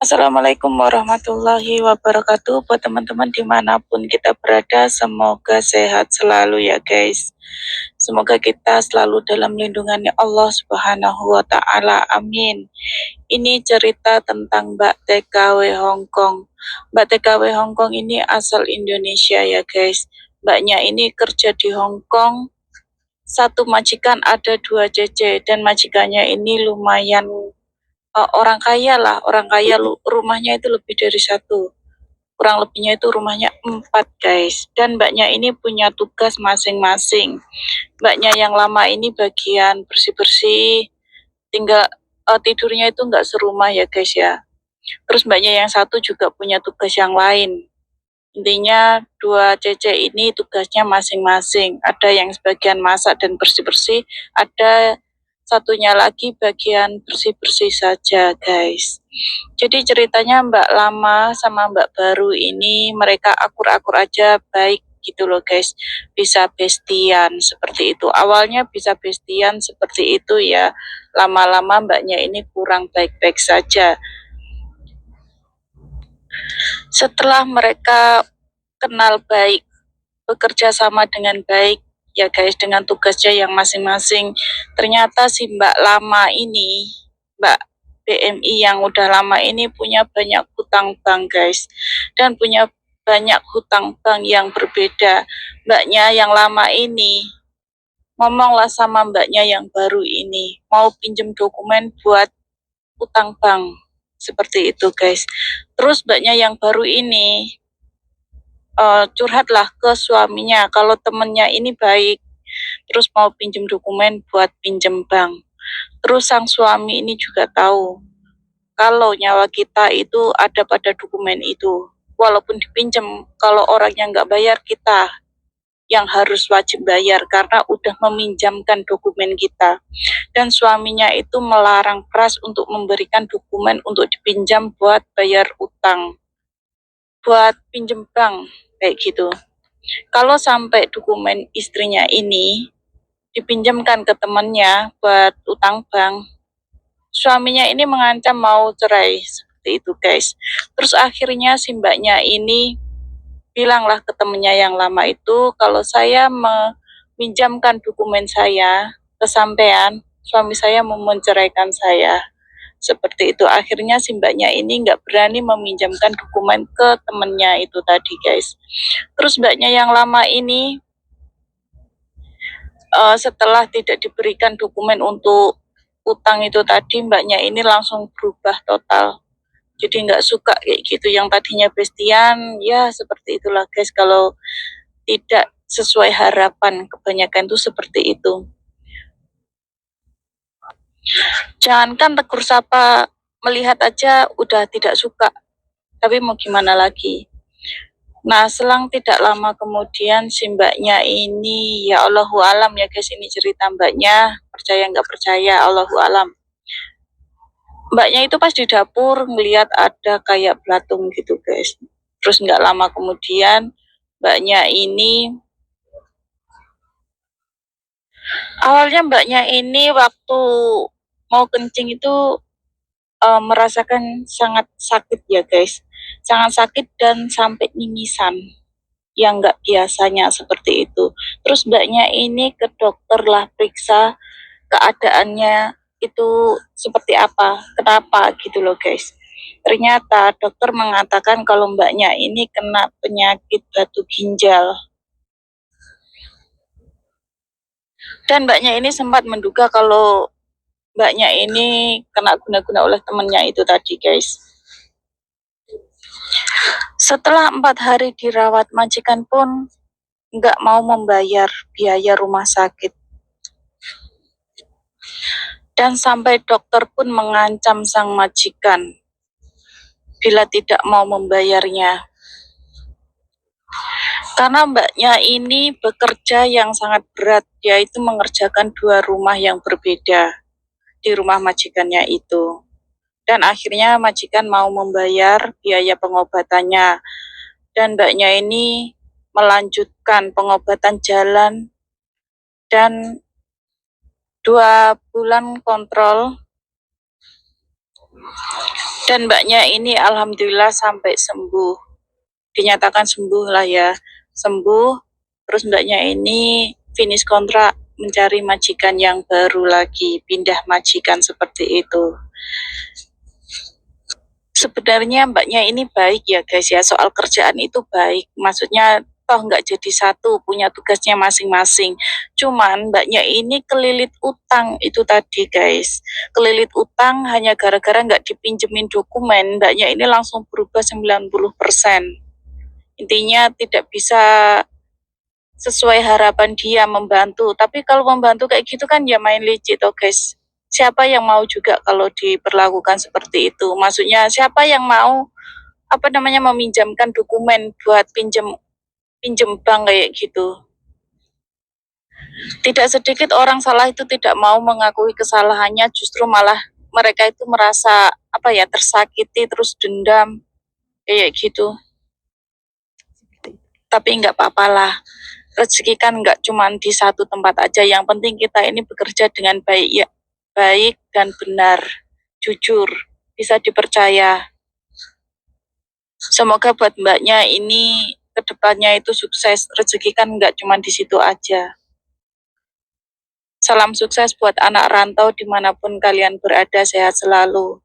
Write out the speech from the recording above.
Assalamualaikum warahmatullahi wabarakatuh. Buat teman-teman dimanapun kita berada, semoga sehat selalu ya guys. Semoga kita selalu dalam lindungannya Allah Subhanahu wa Ta'ala. Amin. Ini cerita tentang Mbak TKW Hongkong. Mbak TKW Hongkong ini asal Indonesia ya guys. Mbaknya ini kerja di Hongkong. Satu majikan ada 2 cece, dan majikannya ini lumayan orang kaya lah, orang kaya. Rumahnya itu lebih dari satu, kurang lebihnya itu rumahnya 4 guys. Dan mbaknya ini punya tugas masing-masing. Mbaknya yang lama ini bagian bersih-bersih, tinggal tidurnya itu nggak serumah ya guys ya. Terus mbaknya yang satu juga punya tugas yang lain. Intinya 2 cece ini tugasnya masing-masing. Ada yang sebagian masak dan bersih-bersih, ada satunya lagi bagian bersih-bersih saja guys. Jadi ceritanya Mbak Lama sama Mbak Baru ini mereka akur-akur aja, baik gitu loh guys. Bisa bestian seperti itu. Awalnya bisa bestian seperti itu ya. Lama-lama mbaknya ini kurang baik-baik saja. Setelah mereka kenal baik, bekerja sama dengan baik ya guys, dengan tugasnya yang masing-masing, ternyata si Mbak Lama ini, Mbak BMI yang udah lama ini punya banyak hutang bank guys, dan punya banyak hutang bank yang berbeda. Mbaknya yang lama ini ngomonglah sama mbaknya yang baru ini, mau pinjem dokumen buat hutang bank, seperti itu guys. Terus mbaknya yang baru ini curhatlah ke suaminya kalau temennya ini baik, terus mau pinjem dokumen buat pinjem bank. Terus sang suami ini juga tahu kalau nyawa kita itu ada pada dokumen itu. Walaupun dipinjem, kalau orangnya nggak bayar, kita yang harus wajib bayar karena udah meminjamkan dokumen kita. Dan suaminya itu melarang keras untuk memberikan dokumen untuk dipinjam buat bayar utang, buat pinjem bank, kayak gitu. Kalau sampai dokumen istrinya ini dipinjamkan ke temannya buat utang bank, suaminya ini mengancam mau cerai, seperti itu guys. Terus akhirnya si mbaknya ini bilanglah ke temannya yang lama itu, kalau saya meminjamkan dokumen saya ke sampean, suami saya mau menceraikan saya. Seperti itu. Akhirnya si mbaknya ini nggak berani meminjamkan dokumen ke temennya itu tadi guys. Terus mbaknya yang lama ini setelah tidak diberikan dokumen untuk utang itu tadi, mbaknya ini langsung berubah total. Jadi nggak suka kayak gitu, yang tadinya bestian, ya seperti itulah guys. Kalau tidak sesuai harapan, kebanyakan itu seperti itu. Jangankan tegur sapa, melihat aja udah tidak suka. Tapi mau gimana lagi? Nah, selang tidak lama kemudian si mbaknya ini, ya Allahu alam ya guys, ini cerita mbaknya, percaya nggak percaya, Allahu alam. Mbaknya itu pas di dapur ngelihat ada kayak belatung gitu guys. Terus nggak lama kemudian mbaknya ini, awalnya mbaknya ini waktu mau kencing itu merasakan sangat sakit ya guys. Sangat sakit dan sampai mimisan, yang nggak biasanya seperti itu. Terus mbaknya ini ke dokter lah, periksa keadaannya itu seperti apa, kenapa gitu loh guys. Ternyata dokter mengatakan kalau mbaknya ini kena penyakit batu ginjal. Dan mbaknya ini sempat menduga kalau mbaknya ini kena guna-guna oleh temennya itu tadi guys. Setelah 4 hari dirawat, majikan pun nggak mau membayar biaya rumah sakit. Dan sampai dokter pun mengancam sang majikan bila tidak mau membayarnya. Karena mbaknya ini bekerja yang sangat berat, yaitu mengerjakan 2 rumah yang berbeda di rumah majikannya itu. Dan akhirnya majikan mau membayar biaya pengobatannya. Dan mbaknya ini melanjutkan pengobatan jalan, dan 2 bulan kontrol Dan mbaknya ini alhamdulillah sampai sembuh, dinyatakan sembuh lah ya, sembuh. Terus mbaknya ini finish kontrak, mencari majikan yang baru lagi, pindah majikan seperti itu. Sebenarnya mbaknya ini baik ya guys ya, soal kerjaan itu baik, maksudnya toh nggak jadi satu, punya tugasnya masing-masing. Cuman mbaknya ini kelilit utang itu tadi guys, kelilit utang hanya gara-gara nggak dipinjemin dokumen, mbaknya ini langsung berubah 90%. Intinya tidak bisa sesuai harapan dia membantu. Tapi kalau membantu kayak gitu kan ya main licik toh guys. Siapa yang mau juga kalau diperlakukan seperti itu? Maksudnya siapa yang mau apa namanya meminjamkan dokumen buat pinjem pinjem bank kayak gitu? Tidak sedikit orang salah itu tidak mau mengakui kesalahannya, justru malah mereka itu merasa apa ya tersakiti terus dendam kayak gitu. Tapi nggak apa-apa lah, rezeki kan nggak cuma di satu tempat aja. Yang penting kita ini bekerja dengan baik ya, baik dan benar, jujur, bisa dipercaya. Semoga buat mbaknya ini kedepannya itu sukses. Rezeki kan nggak cuma di situ aja. Salam sukses buat anak rantau dimanapun kalian berada, sehat selalu.